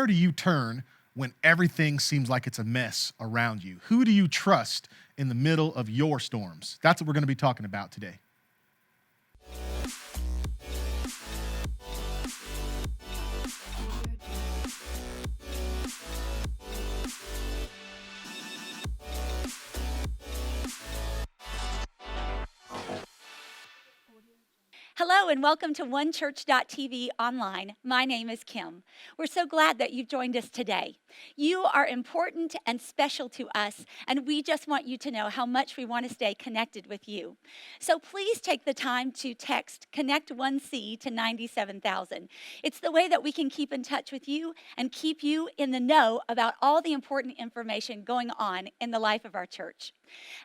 where do you turn when everything seems like it's a mess around you? Who do you trust in the middle of your storms? That's what we're going to be talking about today. Hello and welcome to oneChurch.tv online. My name is Kim. We're so glad that you've joined us today. You are important and special to us, and we just want you to know how much we want to stay connected with you. So please take the time to text Connect1C to 97,000. It's the way that we can keep in touch with you and keep you in the know about all the important information going on in the life of our church.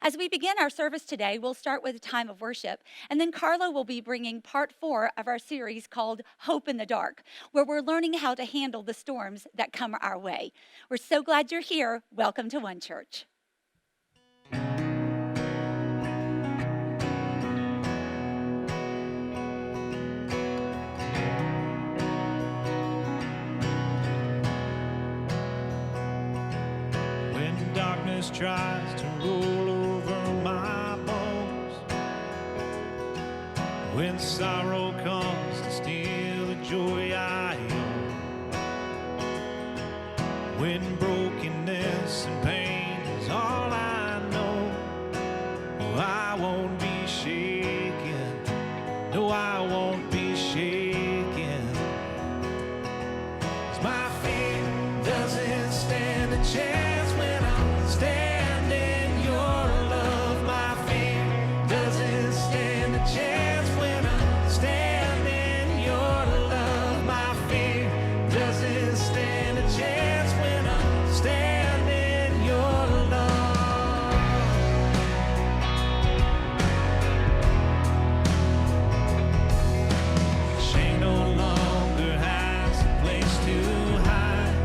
As we begin our service today, we'll start with a time of worship, and then Carlo will be bringing part 4 of our series called Hope in the Dark, where we're learning how to handle the storms that come our way. We're so glad you're here. Welcome to One Church. When darkness tries to roll over my bones, when sorrow comes to steal the joy I own, when brokenness and pain is all I know, oh, I won't be shaken, no, I won't be shaken, 'cause my faith doesn't stand a chance when I'm standing in your love. My faith doesn't stand a chance when I'm standing in your love. My faith doesn't stand a chance when I'm standing in your love. Shame no longer has a place to hide.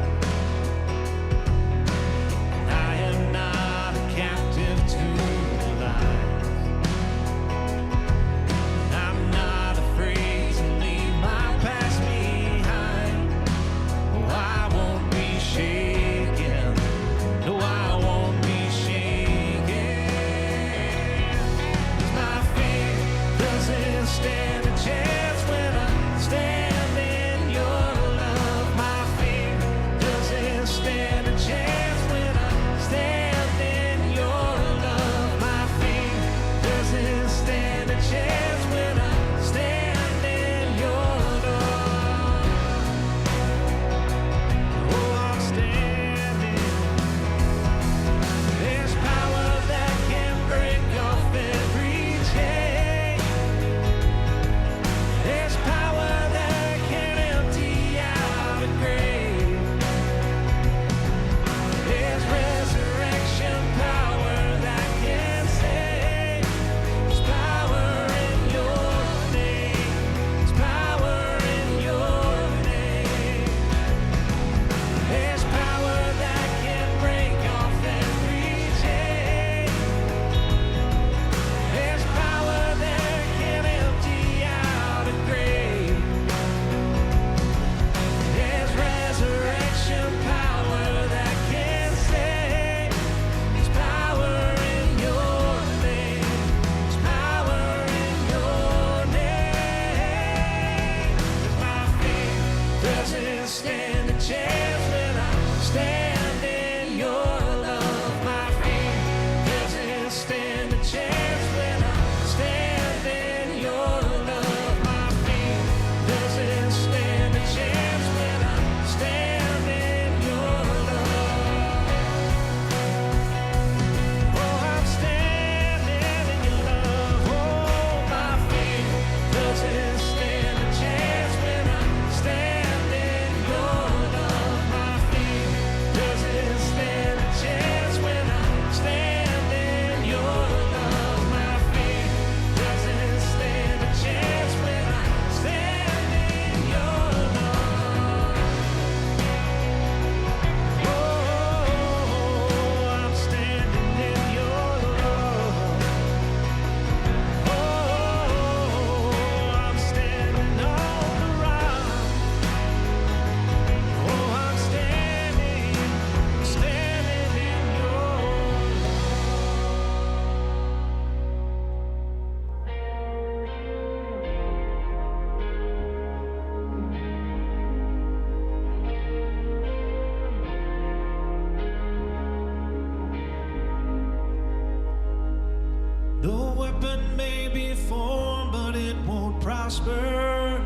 prosper.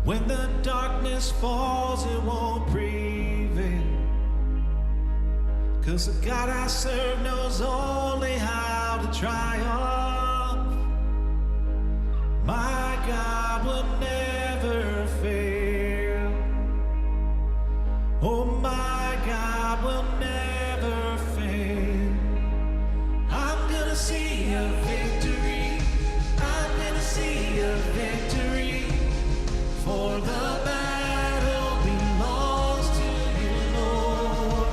When the darkness falls, it won't prevail. 'Cause the God I serve knows only how to triumph. My God will never fail. Oh, my God will never fail. I'm gonna see a victory. I'm gonna see a victory. For the battle belongs to you, Lord.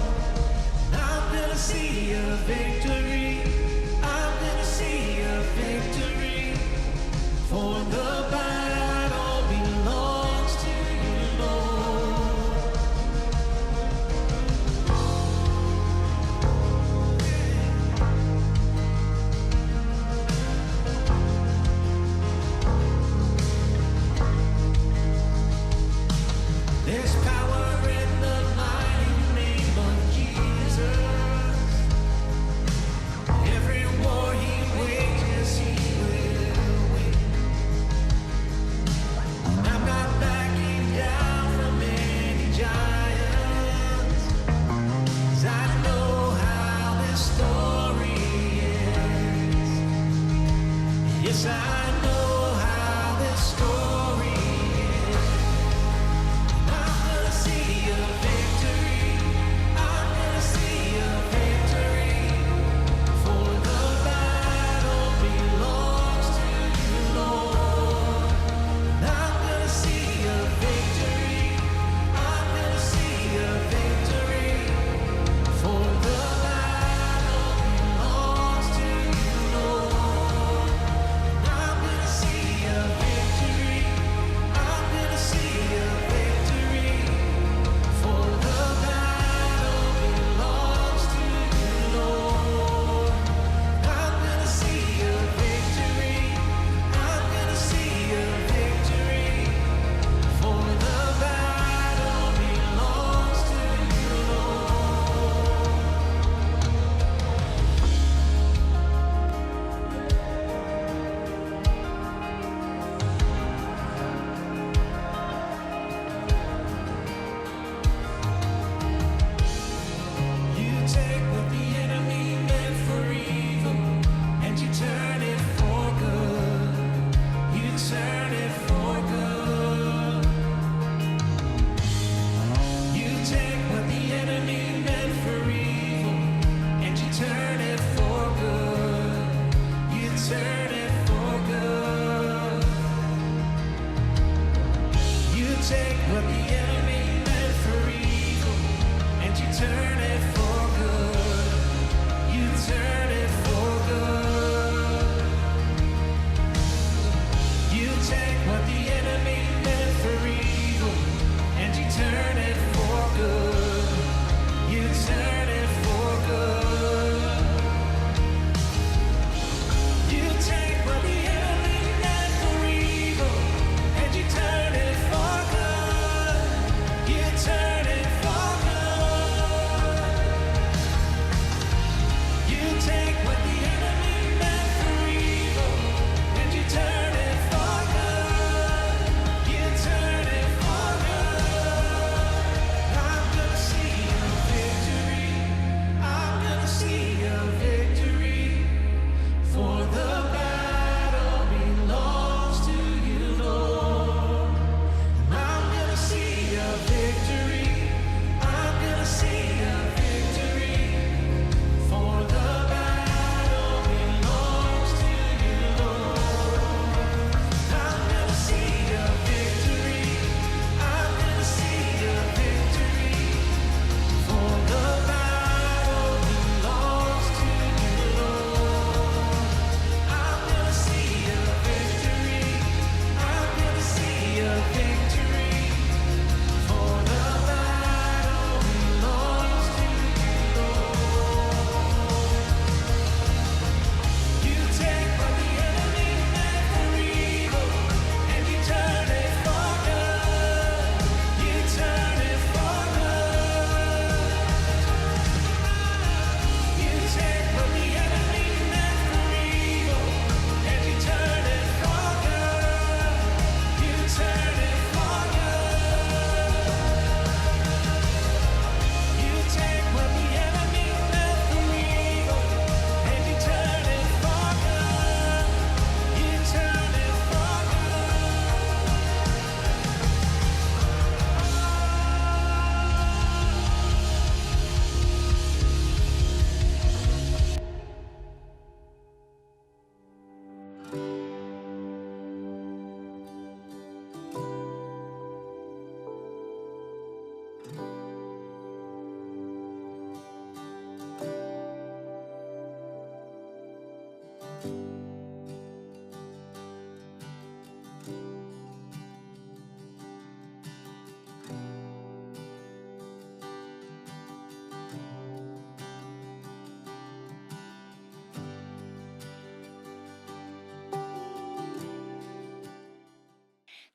I'm gonna see a victory. I'm gonna see a victory. For the battle belongs to you, Lord.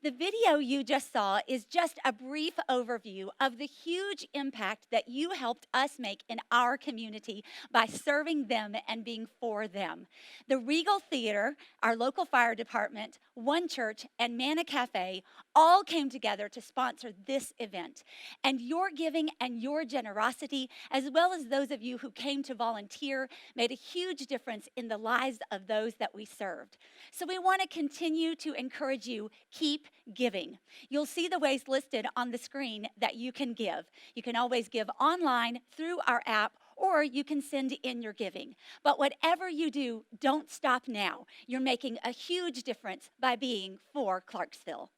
The video you just saw is just a brief overview of the huge impact that you helped us make in our community by serving them and being for them. The Regal Theater, our local fire department, One Church, and Manna Cafe all came together to sponsor this event. And your giving and your generosity, as well as those of you who came to volunteer, made a huge difference in the lives of those that we served. So we want to continue to encourage you, keep giving. You'll see the ways listed on the screen that you can give. You can always give online through our app, or you can send in your giving. But whatever you do, don't stop now. You're making a huge difference by being for Clarksville.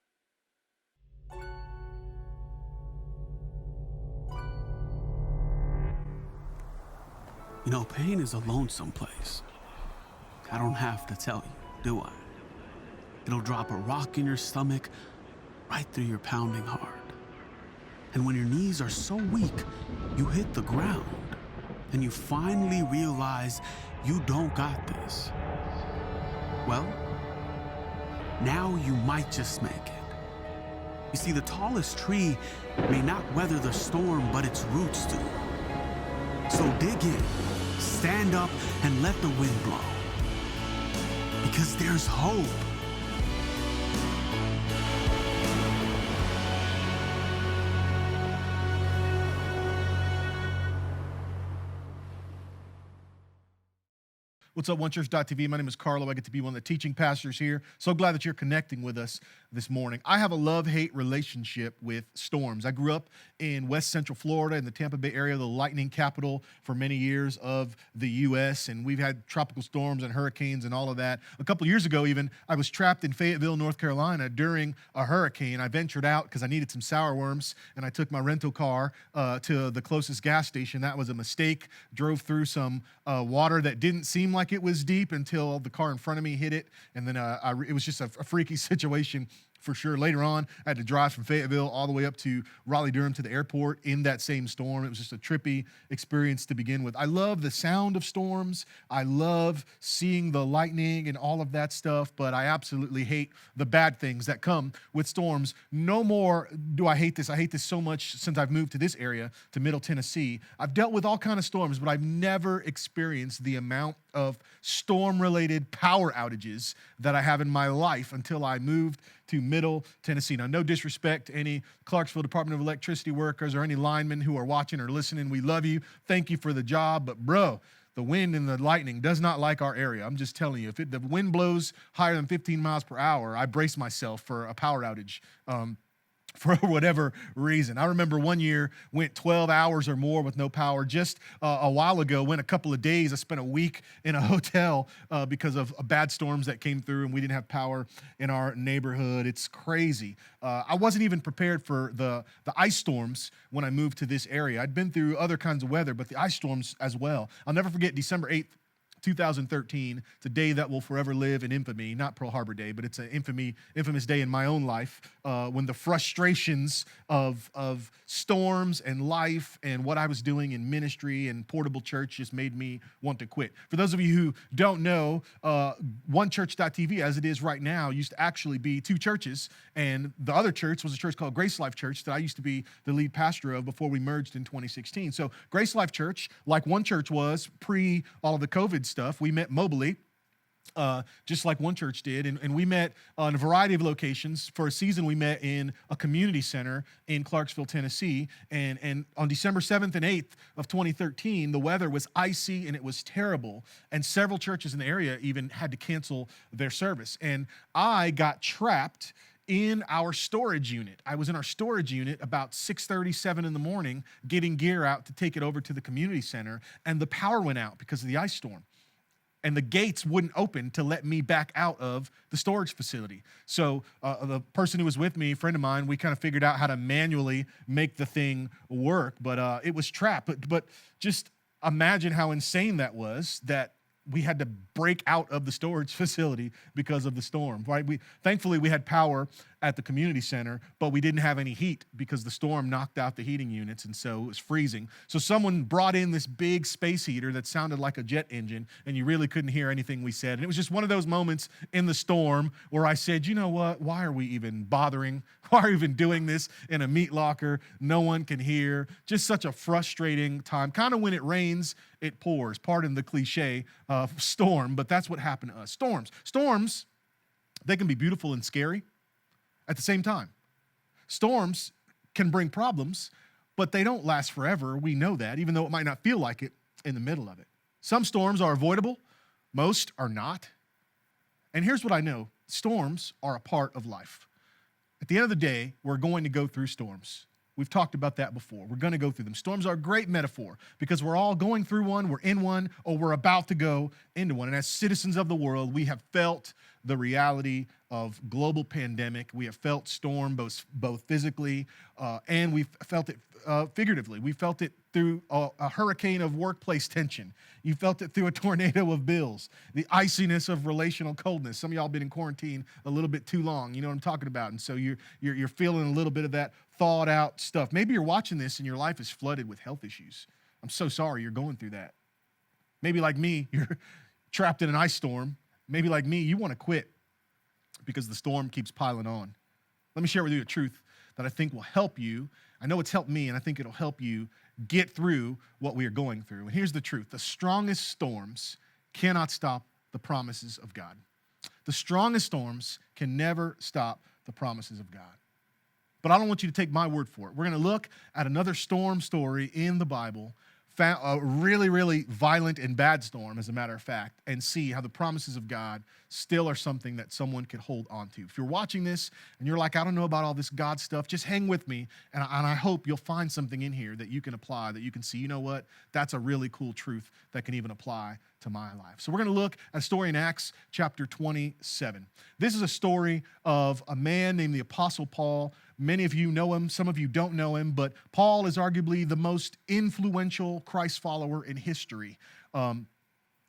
You know, pain is a lonesome place. I don't have to tell you, do I? It'll drop a rock in your stomach right through your pounding heart. And when your knees are so weak, you hit the ground and you finally realize you don't got this. Well, now you might just make it. You see, the tallest tree may not weather the storm, but its roots do. So dig in, stand up, and let the wind blow. Because there's hope. What's up, oneChurch.tv? My name is Carlo. I get to be one of the teaching pastors here. So glad that you're connecting with us this morning. I have a love-hate relationship with storms. I grew up in West Central Florida in the Tampa Bay area, the lightning capital for many years of the U.S., and we've had tropical storms and hurricanes and all of that. A couple years ago even, I was trapped in Fayetteville, North Carolina during a hurricane. I ventured out because I needed some sour worms, and I took my rental car to the closest gas station. That was a mistake. Drove through some water that didn't seem like it was deep until the car in front of me hit it, and then it was just a freaky situation for sure. Later on, I had to drive from Fayetteville all the way up to Raleigh-Durham to the airport in that same storm. It was just a trippy experience to begin with. I love the sound of storms. I love seeing the lightning and all of that stuff, but I absolutely hate the bad things that come with storms. No more do I hate this. I hate this so much since I've moved to this area, to Middle Tennessee. I've dealt with all kinds of storms, but I've never experienced the amount of storm-related power outages that I have in my life until I moved to Middle Tennessee. Now, no disrespect to any Clarksville Department of Electricity workers or any linemen who are watching or listening. We love you. Thank you for the job. But, bro, the wind and the lightning does not like our area. I'm just telling you, if the wind blows higher than 15 miles per hour, I brace myself for a power outage. For whatever reason. I remember one year went 12 hours or more with no power. Just a while ago, went a couple of days. I spent a week in a hotel because of bad storms that came through, and we didn't have power in our neighborhood. It's crazy. I wasn't even prepared for the ice storms when I moved to this area. I'd been through other kinds of weather, but the ice storms as well. I'll never forget December 8th, 2013. It's a day that will forever live in infamy. Not Pearl Harbor Day, but it's an infamous day in my own life when the frustrations of storms and life and what I was doing in ministry and portable church just made me want to quit. For those of you who don't know, oneChurch.tv, as it is right now, used to actually be two churches, and the other church was a church called Grace Life Church that I used to be the lead pastor of before we merged in 2016. So Grace Life Church, like One Church was pre all of the COVID stuff, we met mobily, just like One Church did, and we met on a variety of locations. For a season, we met in a community center in Clarksville, Tennessee, and on December 7th and 8th of 2013, the weather was icy and it was terrible, and several churches in the area even had to cancel their service, and I got trapped in our storage unit. I was in our storage unit about 6:37 in the morning, getting gear out to take it over to the community center, and the power went out because of the ice storm. And the gates wouldn't open to let me back out of the storage facility. So the person who was with me, a friend of mine, we kind of figured out how to manually make the thing work, but it was trapped. But just imagine how insane that was, that we had to break out of the storage facility because of the storm, right? Thankfully, we had power at the community center, but we didn't have any heat because the storm knocked out the heating units, and so it was freezing. So someone brought in this big space heater that sounded like a jet engine, and you really couldn't hear anything we said. And it was just one of those moments in the storm where I said, you know what, why are we even bothering? Why are we even doing this in a meat locker? No one can hear. Just such a frustrating time. Kind of when it rains, it pours. Pardon the cliche of storm, but that's what happened to us. Storms, they can be beautiful and scary at the same time. Storms can bring problems, but they don't last forever. We know that, even though it might not feel like it in the middle of it. Some storms are avoidable, most are not. And here's what I know: storms are a part of life. At the end of the day, we're going to go through storms. We've talked about that before. We're going to go through them. Storms are a great metaphor because we're all going through one, we're in one, or we're about to go into one. And as citizens of the world, we have felt the reality of global pandemic. We have felt storm both physically and we've felt it figuratively. We felt it through a hurricane of workplace tension. You felt it through a tornado of bills, the iciness of relational coldness. Some of y'all been in quarantine a little bit too long. You know what I'm talking about. And so you're feeling a little bit of that thawed out stuff. Maybe you're watching this and your life is flooded with health issues. I'm so sorry you're going through that. Maybe like me, you're trapped in an ice storm. Maybe like me, you want to quit because the storm keeps piling on. Let me share with you a truth that I think will help you. I know it's helped me, and I think it'll help you get through what we are going through. And here's the truth: the strongest storms cannot stop the promises of God. The strongest storms can never stop the promises of God. But I don't want you to take my word for it. We're going to look at another storm story in the Bible, a really, really violent and bad storm, as a matter of fact, and see how the promises of God still are something that someone could hold on to. If you're watching this and you're like, I don't know about all this God stuff, just hang with me, and I hope you'll find something in here that you can apply, that you can see, you know what, that's a really cool truth that can even apply to my life. So we're going to look at a story in Acts chapter 27. This is a story of a man named the Apostle Paul. Many of you know him, some of you don't know him, but Paul is arguably the most influential Christ follower in history.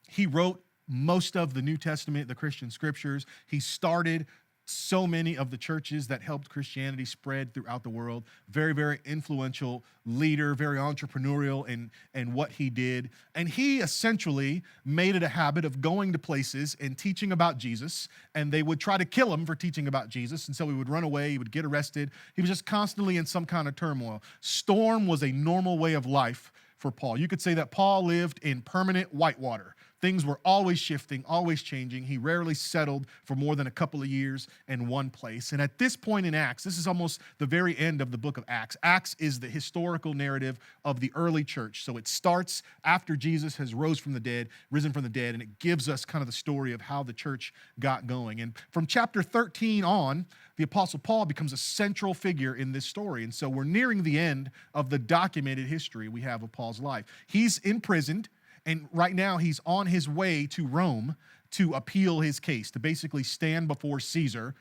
He wrote most of the New Testament, the Christian scriptures. He started so many of the churches that helped Christianity spread throughout the world. Very, very influential leader, very entrepreneurial in what he did. And he essentially made it a habit of going to places and teaching about Jesus, and they would try to kill him for teaching about Jesus. And so he would run away, he would get arrested. He was just constantly in some kind of turmoil. Storm was a normal way of life for Paul. You could say that Paul lived in permanent whitewater. Things were always shifting, always changing. He rarely settled for more than a couple of years in one place. And at this point in Acts, this is almost the very end of the book of Acts. Acts is the historical narrative of the early church. So it starts after Jesus has risen from the dead, and it gives us kind of the story of how the church got going. And from chapter 13 on, the Apostle Paul becomes a central figure in this story. And so we're nearing the end of the documented history we have of Paul's life. He's imprisoned. And right now, he's on his way to Rome to appeal his case, to basically stand before Caesar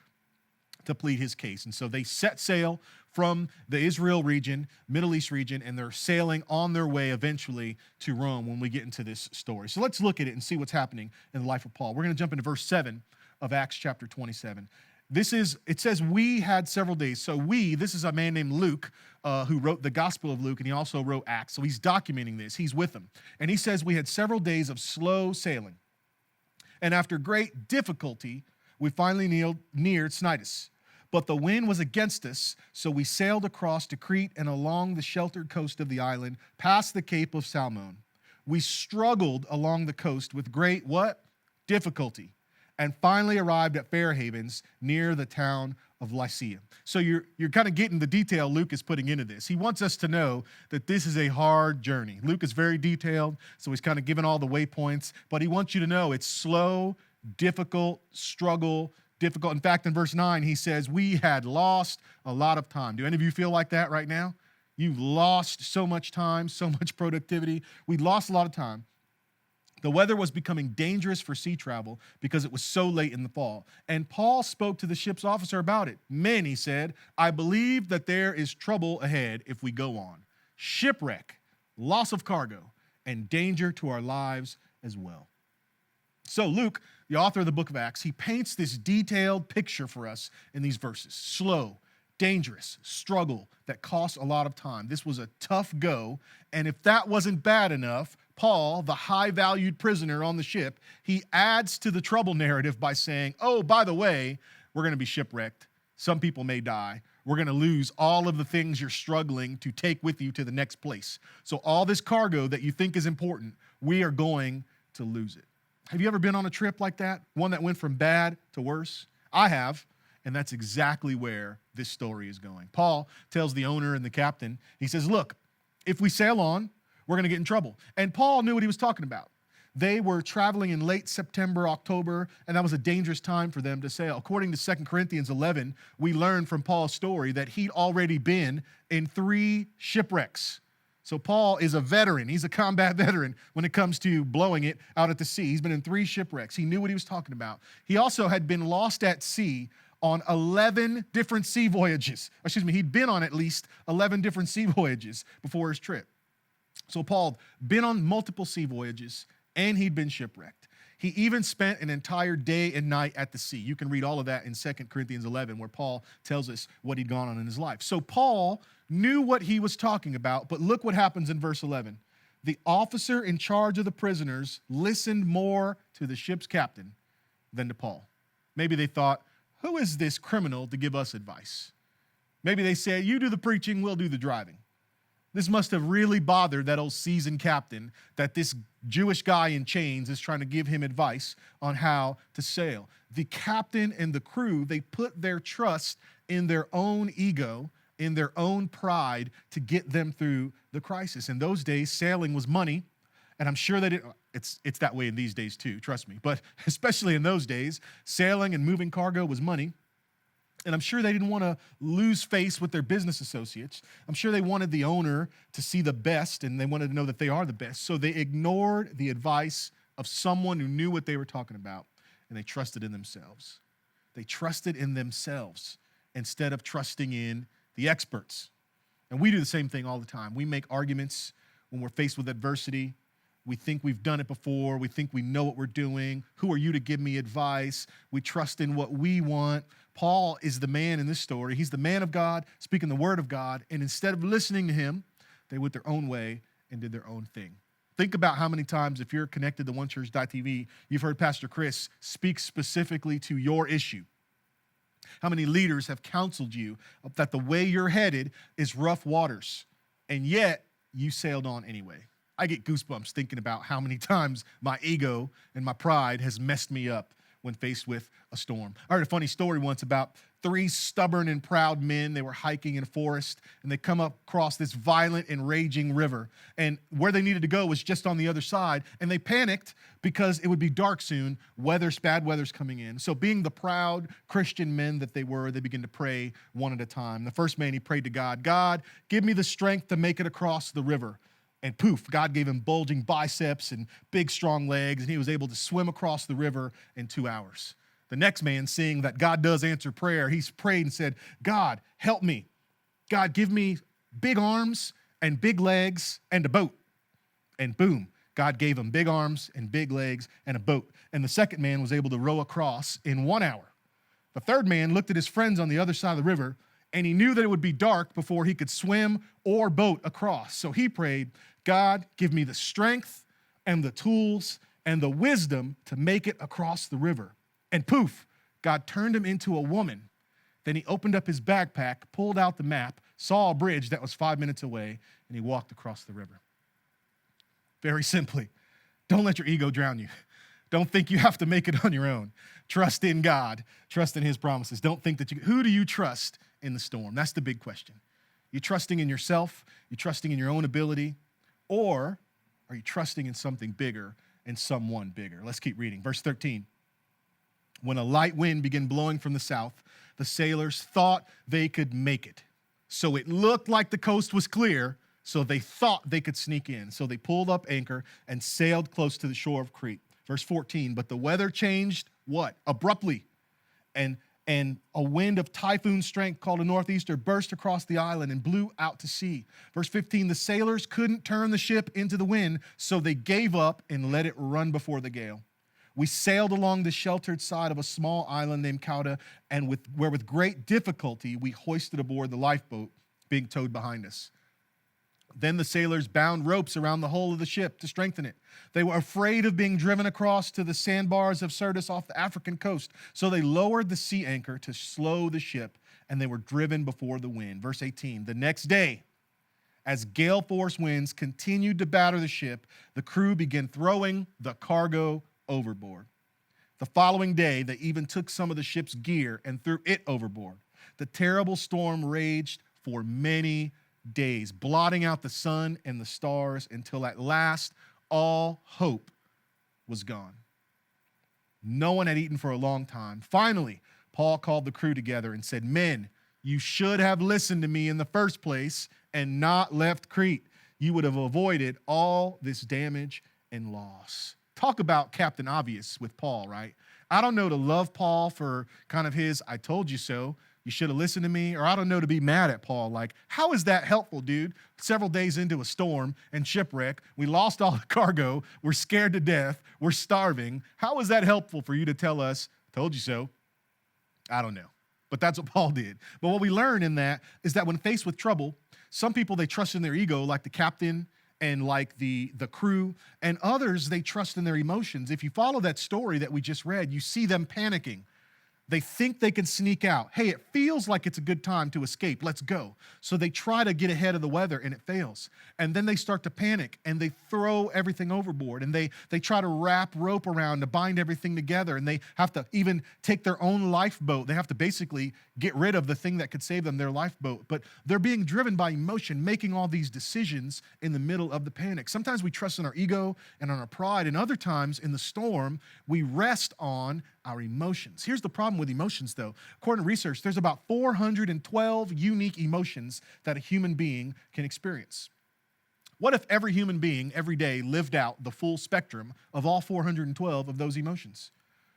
to plead his case. And so they set sail from the Israel region, Middle East region, and they're sailing on their way eventually to Rome when we get into this story. So let's look at it and see what's happening in the life of Paul. We're going to jump into verse 7 of Acts chapter 27. It says, we had several days. So this is a man named Luke who wrote the Gospel of Luke, and he also wrote Acts. So he's documenting this. He's with them. And he says, we had several days of slow sailing. And after great difficulty, we finally neared Cnidus. But the wind was against us, so we sailed across to Crete and along the sheltered coast of the island, past the Cape of Salmon. We struggled along the coast with great, what? Difficulty. And finally arrived at Fair Havens near the town of Lycia. So you're kind of getting the detail Luke is putting into this. He wants us to know that this is a hard journey. Luke is very detailed, so he's kind of giving all the waypoints, but he wants you to know it's slow, difficult, difficult. In fact, in verse 9, he says, we had lost a lot of time. Do any of you feel like that right now? You've lost so much time, so much productivity. We lost a lot of time. The weather was becoming dangerous for sea travel because it was so late in the fall. And Paul spoke to the ship's officer about it. Men, he said, I believe that there is trouble ahead if we go on. Shipwreck, loss of cargo, and danger to our lives as well. So Luke, the author of the book of Acts, he paints this detailed picture for us in these verses. Slow, dangerous, struggle that costs a lot of time. This was a tough go, and if that wasn't bad enough, Paul, the high-valued prisoner on the ship, he adds to the trouble narrative by saying, oh, by the way, we're going to be shipwrecked. Some people may die. We're going to lose all of the things you're struggling to take with you to the next place. So all this cargo that you think is important, we are going to lose it. Have you ever been on a trip like that? One that went from bad to worse? I have, and that's exactly where this story is going. Paul tells the owner and the captain, he says, look, if we sail on, we're going to get in trouble. And Paul knew what he was talking about. They were traveling in late September, October, and that was a dangerous time for them to sail. According to 2 Corinthians 11, we learn from Paul's story that he'd already been in 3 shipwrecks. So Paul is a veteran. He's a combat veteran when it comes to blowing it out at the sea. He's been in 3 shipwrecks. He knew what he was talking about. He also had been lost at sea on 11 different sea voyages. He'd been on at least 11 different sea voyages before his trip. So Paul been on multiple sea voyages, and he'd been shipwrecked. He even spent an entire day and night at the sea. You can read all of that in 2 Corinthians 11, where Paul tells us what he'd gone on in his life. So Paul knew what he was talking about, but look what happens in verse 11. The officer in charge of the prisoners listened more to the ship's captain than to Paul. Maybe they thought, who is this criminal to give us advice? Maybe they said, you do the preaching, we'll do the driving. This must have really bothered that old seasoned captain that this Jewish guy in chains is trying to give him advice on how to sail. The captain and the crew, they put their trust in their own ego, in their own pride to get them through the crisis. In those days, sailing was money, and I'm sure that it's that way in these days too, trust me. But especially in those days, sailing and moving cargo was money. And I'm sure they didn't want to lose face with their business associates. I'm sure they wanted the owner to see the best, and they wanted to know that they are the best. So they ignored the advice of someone who knew what they were talking about, and they trusted in themselves. They trusted in themselves instead of trusting in the experts. And we do the same thing all the time. We make arguments when we're faced with adversity. We think we've done it before. We think we know what we're doing. Who are you to give me advice? We trust in what we want. Paul is the man in this story. He's the man of God, speaking the word of God. And instead of listening to him, they went their own way and did their own thing. Think about how many times, if you're connected to oneChurch.tv, you've heard Pastor Chris speak specifically to your issue. How many leaders have counseled you that the way you're headed is rough waters, and yet you sailed on anyway. I get goosebumps thinking about how many times my ego and my pride has messed me up when faced with a storm. I heard a funny story once about 3 stubborn and proud men. They were hiking in a forest, and they come across this violent and raging river. And where they needed to go was just on the other side, and they panicked because it would be dark soon. Bad weather's coming in. So being the proud Christian men that they were, they began to pray one at a time. The first man, he prayed to God, God, give me the strength to make it across the river. And poof, God gave him bulging biceps and big, strong legs, and he was able to swim across the river in 2 hours. The next man, seeing that God does answer prayer, he's prayed and said, God, help me. God, give me big arms and big legs and a boat. And boom, God gave him big arms and big legs and a boat. And the second man was able to row across in 1 hour. The third man looked at his friends on the other side of the river, and he knew that it would be dark before he could swim or boat across. So he prayed, God, give me the strength and the tools and the wisdom to make it across the river. And poof, God turned him into a woman. Then he opened up his backpack, pulled out the map, saw a bridge that was 5 minutes away, and he walked across the river. Very simply, don't let your ego drown you. Don't think you have to make it on your own. Trust in God. Trust in his promises. Don't think that who do you trust in the storm? That's the big question. You trusting in yourself? You trusting in your own ability? Or are you trusting in something bigger and someone bigger? Let's keep reading. Verse 13. When a light wind began blowing from the south, the sailors thought they could make it. So it looked like the coast was clear, so they thought they could sneak in. So they pulled up anchor and sailed close to the shore of Crete. Verse 14, but the weather changed what? Abruptly. And a wind of typhoon strength called a northeaster burst across the island and blew out to sea. Verse 15, the sailors couldn't turn the ship into the wind, so they gave up and let it run before the gale. We sailed along the sheltered side of a small island named Cauda, and where with great difficulty we hoisted aboard the lifeboat being towed behind us. Then the sailors bound ropes around the hull of the ship to strengthen it. They were afraid of being driven across to the sandbars of Syrtis off the African coast, so they lowered the sea anchor to slow the ship, and they were driven before the wind. Verse 18, the next day, as gale force winds continued to batter the ship, the crew began throwing the cargo overboard. The following day, they even took some of the ship's gear and threw it overboard. The terrible storm raged for many days, blotting out the sun and the stars until at last all hope was gone. No one had eaten for a long time. Finally, Paul called the crew together and said, "Men, you should have listened to me in the first place and not left Crete. You would have avoided all this damage and loss." Talk about Captain Obvious with Paul, right? I don't know to love Paul for kind of his "I told you so, you should have listened to me," or I don't know to be mad at Paul. Like, how is that helpful, dude? Several days into a storm and shipwreck, we lost all the cargo, we're scared to death, we're starving. How is that helpful for you to tell us, "Told you so"? I don't know. But that's what Paul did. But what we learn in that is that when faced with trouble, some people, they trust in their ego, like the captain and like the crew, and others, they trust in their emotions. If you follow that story that we just read, you see them panicking. They think they can sneak out. Hey, it feels like it's a good time to escape. Let's go. So they try to get ahead of the weather and it fails. And then they start to panic and they throw everything overboard and they try to wrap rope around to bind everything together, and they have to even take their own lifeboat. They have to basically get rid of the thing that could save them, their lifeboat. But they're being driven by emotion, making all these decisions in the middle of the panic. Sometimes we trust in our ego and on our pride, and other times in the storm, we rest on our emotions. Here's the problem with emotions, though. According to research, there's about 412 unique emotions that a human being can experience. What if every human being every day lived out the full spectrum of all 412 of those emotions?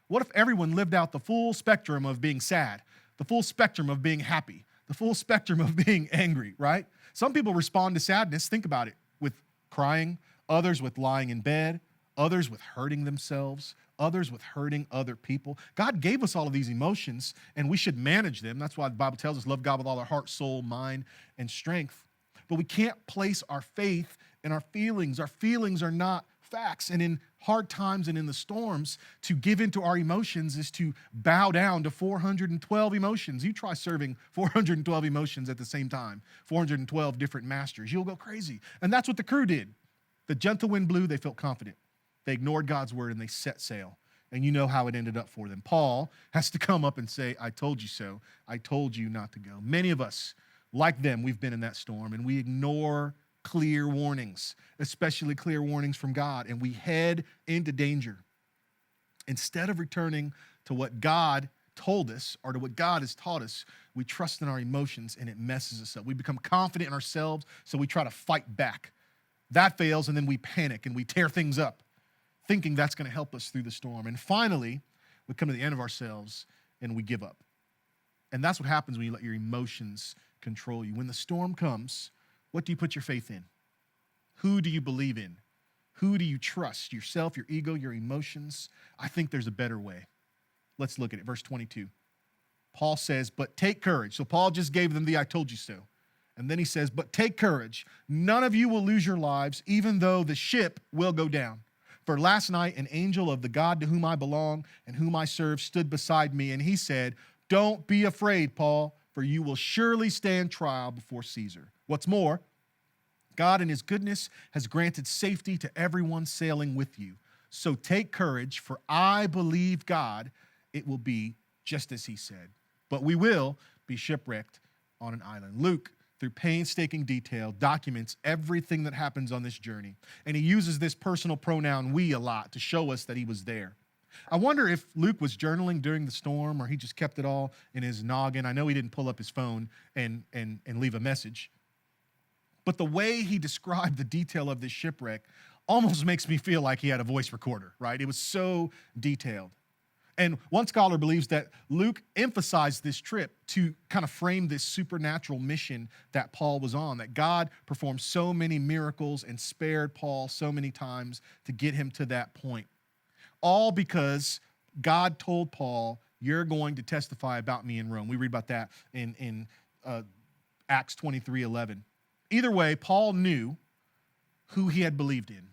What if everyone lived out the full spectrum of being sad, the full spectrum of being happy, the full spectrum of being angry, right? Some people respond to sadness, think about it, with crying, others with lying in bed, others with hurting themselves, others with hurting other people. God gave us all of these emotions, and we should manage them. That's why the Bible tells us, love God with all our heart, soul, mind, and strength. But we can't place our faith in our feelings. Our feelings are not facts. And in hard times and in the storms, to give into our emotions is to bow down to 412 emotions. You try serving 412 emotions at the same time, 412 different masters. You'll go crazy. And that's what the crew did. The gentle wind blew, they felt confident. They ignored God's word and they set sail. And you know how it ended up for them. Paul has to come up and say, "I told you so. I told you not to go." Many of us, like them, we've been in that storm and we ignore clear warnings, especially clear warnings from God, and we head into danger. Instead of returning to what God told us or to what God has taught us, we trust in our emotions and it messes us up. We become confident in ourselves, so we try to fight back. That fails, and then we panic and we tear things up, thinking that's going to help us through the storm. And finally, we come to the end of ourselves and we give up. And that's what happens when you let your emotions control you. When the storm comes, what do you put your faith in? Who do you believe in? Who do you trust? Yourself, your ego, your emotions? I think there's a better way. Let's look at it. Verse 22. Paul says, "But take courage." So Paul just gave them the "I told you so." And then he says, "But take courage. None of you will lose your lives, even though the ship will go down. For last night, an angel of the God to whom I belong and whom I serve stood beside me, and he said, 'Don't be afraid, Paul, for you will surely stand trial before Caesar.' What's more, God in his goodness has granted safety to everyone sailing with you. So take courage, for I believe God, it will be just as he said. But we will be shipwrecked on an island." Luke, through painstaking detail, documents everything that happens on this journey. And he uses this personal pronoun "we" a lot to show us that he was there. I wonder if Luke was journaling during the storm or he just kept it all in his noggin. I know he didn't pull up his phone and leave a message. But the way he described the detail of this shipwreck almost makes me feel like he had a voice recorder, right? It was so detailed. And one scholar believes that Luke emphasized this trip to kind of frame this supernatural mission that Paul was on, that God performed so many miracles and spared Paul so many times to get him to that point. all because God told Paul, you're going to testify about me in Rome. We read about that in Acts 23:11. Either way, Paul knew who he had believed in,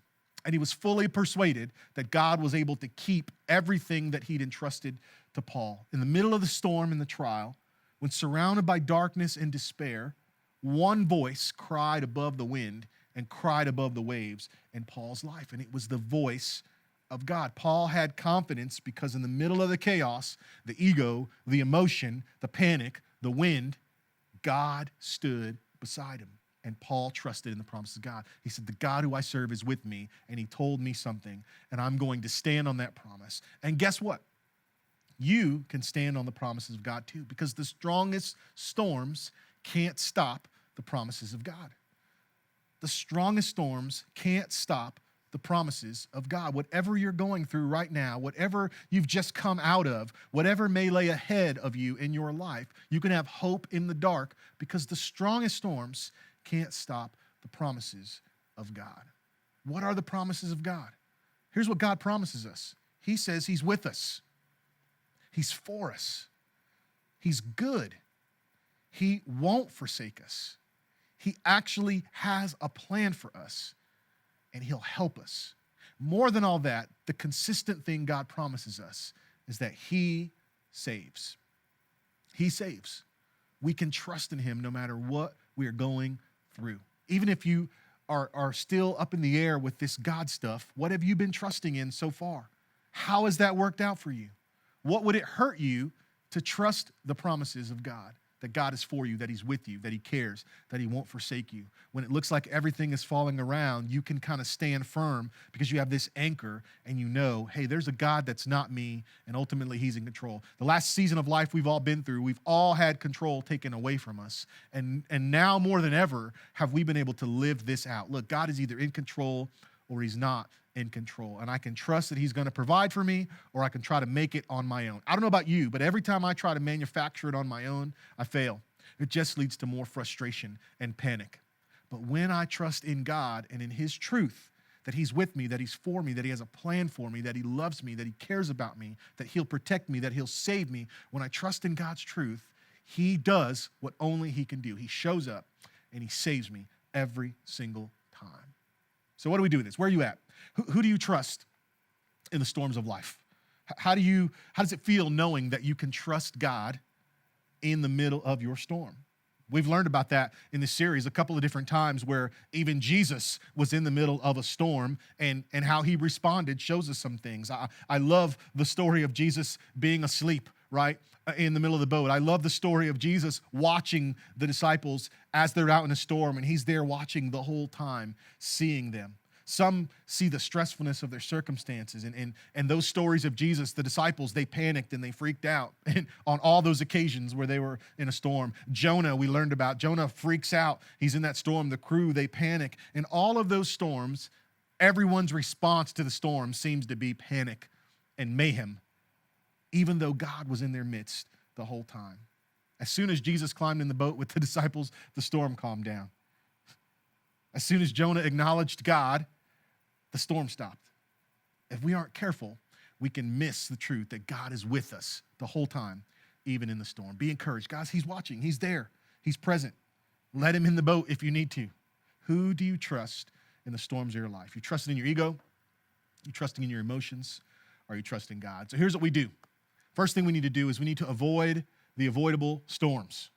and he was fully persuaded that God was able to keep everything that he'd entrusted to Paul. In the middle of the storm and the trial, when surrounded by darkness and despair, one voice cried above the wind and cried above the waves in Paul's life, and it was the voice of God. Paul had confidence because in the middle of the chaos, the ego, the emotion, the panic, the wind, God stood beside him. And Paul trusted in the promises of God. He said, the God who I serve is with me, and he told me something, and I'm going to stand on that promise. And guess what? You can stand on the promises of God too, because the strongest storms can't stop the promises of God. The strongest storms can't stop the promises of God. Whatever you're going through right now, whatever you've just come out of, whatever may lay ahead of you in your life, you can have hope in the dark because the strongest storms can't stop the promises of God. What are the promises of God? Here's what God promises us. He says he's with us. He's for us. He's good. He won't forsake us. He actually has a plan for us, and he'll help us. More than all that, the consistent thing God promises us is that he saves. He saves. We can trust in him no matter what we are going through. Even if you are still up in the air with this God stuff, what have you been trusting in so far? How has that worked out for you? What would it hurt you to trust the promises of God? That God is for you, that he's with you, that he cares, that he won't forsake you. When it looks like everything is falling around, you can kind of stand firm because you have this anchor and you know, hey, there's a God that's not me, and ultimately he's in control. The last season of life we've all been through, we've all had control taken away from us. And now more than ever have we been able to live this out. Look, God is either in control or he's not in control. And I can trust that he's going to provide for me, or I can try to make it on my own. I don't know about you, but every time I try to manufacture it on my own, I fail. It just leads to more frustration and panic. But when I trust in God and in his truth, that he's with me, that he's for me, that he has a plan for me, that he loves me, that he cares about me, that he'll protect me, that he'll save me, when I trust in God's truth, he does what only he can do. He shows up and he saves me every single time. So what do we do with this? Where are you at? Who do you trust in the storms of life? How does it feel knowing that you can trust God in the middle of your storm? We've learned about that in this series a couple of different times where even Jesus was in the middle of a storm, and how he responded shows us some things. I love the story of Jesus being asleep, right, in the middle of the boat. I love the story of Jesus watching the disciples as they're out in a storm, and he's there watching the whole time, seeing them. Some see the stressfulness of their circumstances, and those stories of Jesus, the disciples, they panicked and they freaked out and on all those occasions where they were in a storm. Jonah, we learned about. Jonah freaks out. He's in that storm. The crew, they panic. In all of those storms, everyone's response to the storm seems to be panic and mayhem, even though God was in their midst the whole time. As soon as Jesus climbed in the boat with the disciples, the storm calmed down. As soon as Jonah acknowledged God, the storm stopped. If we aren't careful, we can miss the truth that God is with us the whole time, even in the storm. Be encouraged. Guys, he's watching. He's there. He's present. Let him in the boat if you need to. Who do you trust in the storms of your life? You trusting in your ego? You trusting in your emotions? Or are you trusting God? So here's what we do. First thing we need to do is we need to avoid the avoidable storms.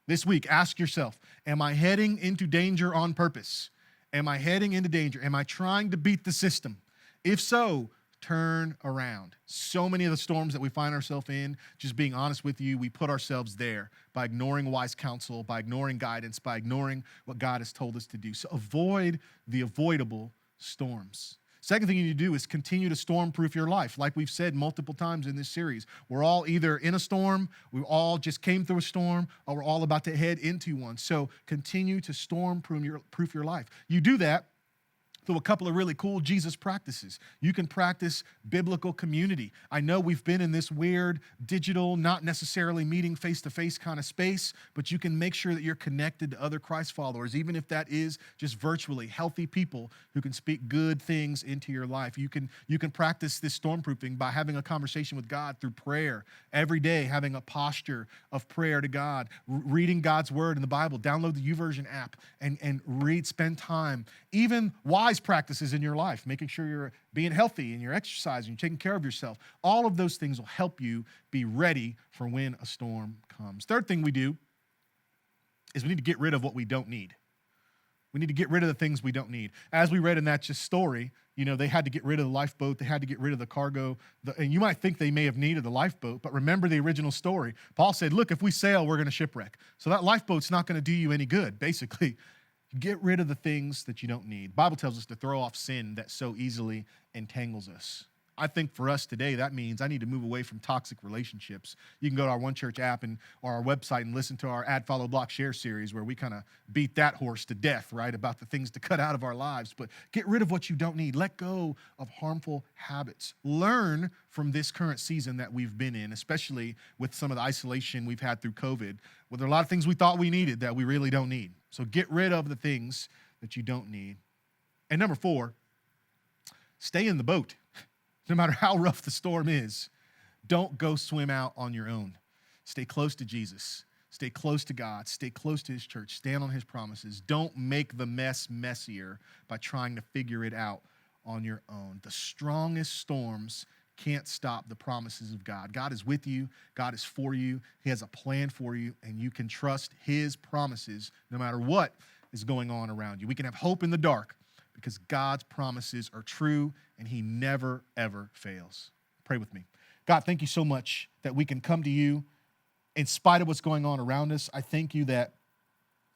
This week, ask yourself, am I heading into danger on purpose? Am I heading into danger? Am I trying to beat the system? If so, turn around. So many of the storms that we find ourselves in, just being honest with you, we put ourselves there by ignoring wise counsel, by ignoring guidance, by ignoring what God has told us to do. So avoid the avoidable storms. Second thing you need to do is continue to storm-proof your life. Like we've said multiple times in this series, we're all either in a storm, we all just came through a storm, or we're all about to head into one. So continue to storm-proof your life. You do that through a couple of really cool Jesus practices. You can practice biblical community. I know we've been in this weird digital, not necessarily meeting face-to-face kind of space, but you can make sure that you're connected to other Christ followers, even if that is just virtually healthy people who can speak good things into your life. You can practice this stormproofing by having a conversation with God through prayer every day, having a posture of prayer to God, reading God's word in the Bible. Download the YouVersion app and read, spend time. Even wise practices in your life, making sure you're being healthy and you're exercising, you're taking care of yourself. All of those things will help you be ready for when a storm comes. Third thing we do is we need to get rid of what we don't need. We need to get rid of the things we don't need. As we read in that just story, they had to get rid of the lifeboat. They had to get rid of the cargo. And you might think they may have needed the lifeboat, but remember the original story. Paul said, look, if we sail, we're going to shipwreck. So that lifeboat's not going to do you any good. Basically, get rid of the things that you don't need. The Bible tells us to throw off sin that so easily entangles us. I think for us today, that means I need to move away from toxic relationships. You can go to our OneChurch app or our website and listen to our Add, Follow, Block, Share series where we kind of beat that horse to death, right, about the things to cut out of our lives. But get rid of what you don't need. Let go of harmful habits. Learn from this current season that we've been in, especially with some of the isolation we've had through COVID. Well, there are a lot of things we thought we needed that we really don't need. So get rid of the things that you don't need. And number 4, stay in the boat. No matter how rough the storm is, don't go swim out on your own. Stay close to Jesus. Stay close to God. Stay close to his church. Stand on his promises. Don't make the mess messier by trying to figure it out on your own. The strongest storms can't stop the promises of God. God is with you. God is for you. He has a plan for you, and you can trust his promises no matter what is going on around you. We can have hope in the dark because God's promises are true and he never, ever fails. Pray with me. God, thank you so much that we can come to you in spite of what's going on around us. I thank you that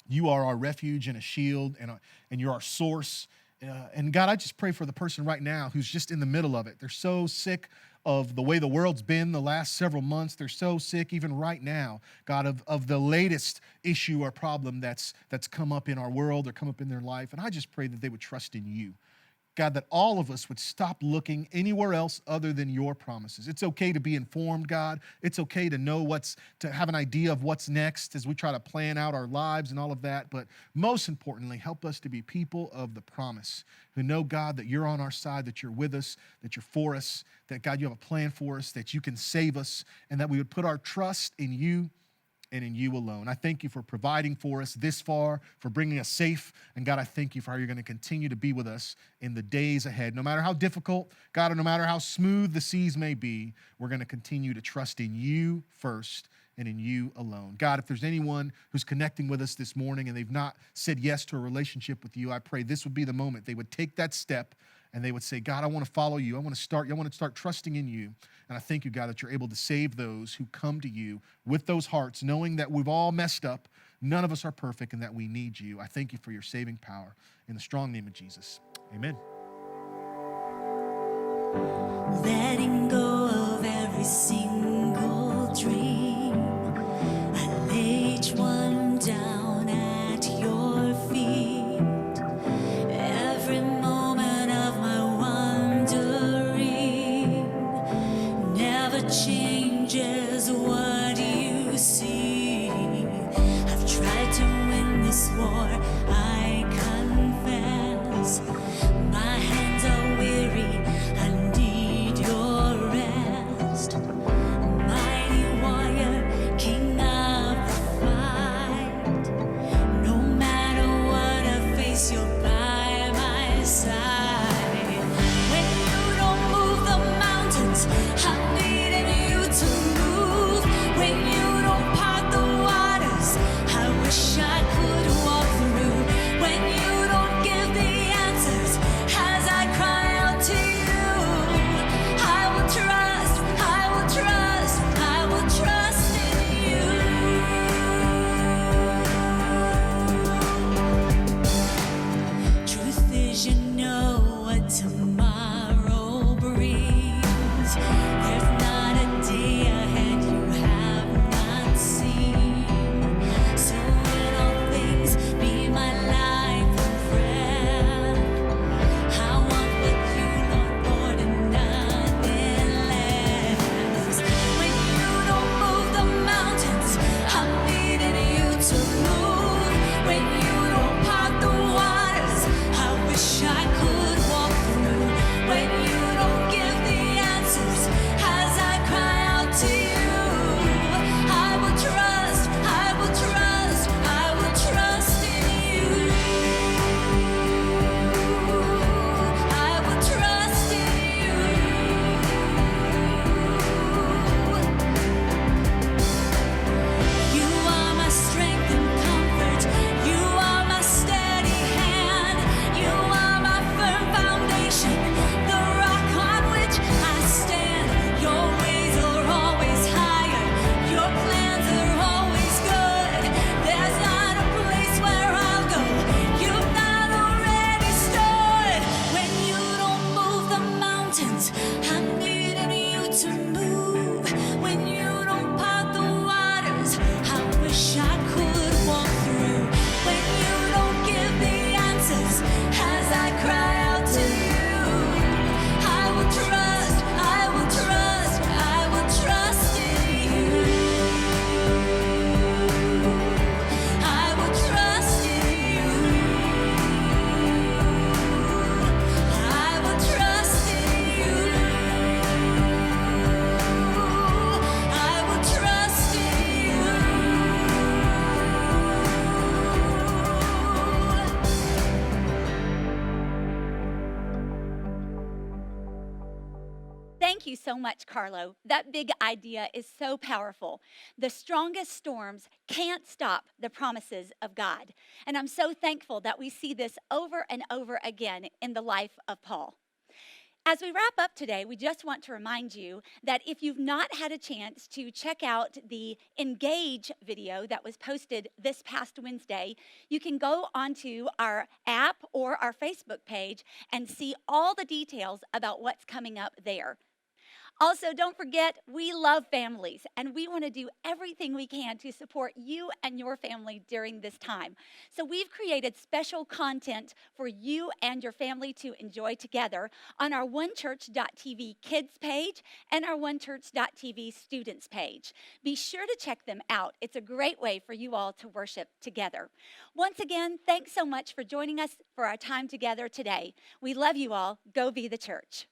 you are our refuge and a shield and you're our source. And God, I just pray for the person right now who's just in the middle of it. They're so sick of the way the world's been the last several months. They're so sick even right now, God, of the latest issue or problem that's come up in our world or come up in their life. And I just pray that they would trust in you. God, that all of us would stop looking anywhere else other than your promises. It's okay to be informed, God. It's okay to have an idea of what's next as we try to plan out our lives and all of that. But most importantly, help us to be people of the promise who know, God, that you're on our side, that you're with us, that you're for us, that, God, you have a plan for us, that you can save us, and that we would put our trust in you and in you alone. I thank you for providing for us this far, for bringing us safe. And God, I thank you for how you're going to continue to be with us in the days ahead. No matter how difficult, God, or no matter how smooth the seas may be, we're going to continue to trust in you first and in you alone. God, if there's anyone who's connecting with us this morning and they've not said yes to a relationship with you, I pray this would be the moment they would take that step and they would say, God, I want to follow you. I want to start trusting in you. And I thank you, God, that you're able to save those who come to you with those hearts, knowing that we've all messed up. None of us are perfect and that we need you. I thank you for your saving power. In the strong name of Jesus, amen. Letting go of every single dream, I lay each one down at your feet. Every moment of my wandering never changes what you see. I've tried to win this war, I confess. My hands are weary, I need your rest. Mighty warrior, king of the fight. No matter what I face, you're by my side. When you don't move the mountains, I'm needing you to move. When you don't part the waters, I wish I could walk through. When you don't give the answers, as I cry out to you, I will trust, I will trust, I will trust in you. Truth is, you know what tomorrow brings. There's not a day ahead you have not seen. So in all things, be my life and friend. Thank you so much, Carlo. That big idea is so powerful. The strongest storms can't stop the promises of God. And I'm so thankful that we see this over and over again in the life of Paul. As we wrap up today, we just want to remind you that if you've not had a chance to check out the Engage video that was posted this past Wednesday, you can go onto our app or our Facebook page and see all the details about what's coming up there. Also, don't forget, we love families, and we want to do everything we can to support you and your family during this time. So we've created special content for you and your family to enjoy together on our oneChurch.tv kids page and our oneChurch.tv students page. Be sure to check them out. It's a great way for you all to worship together. Once again, thanks so much for joining us for our time together today. We love you all. Go be the church.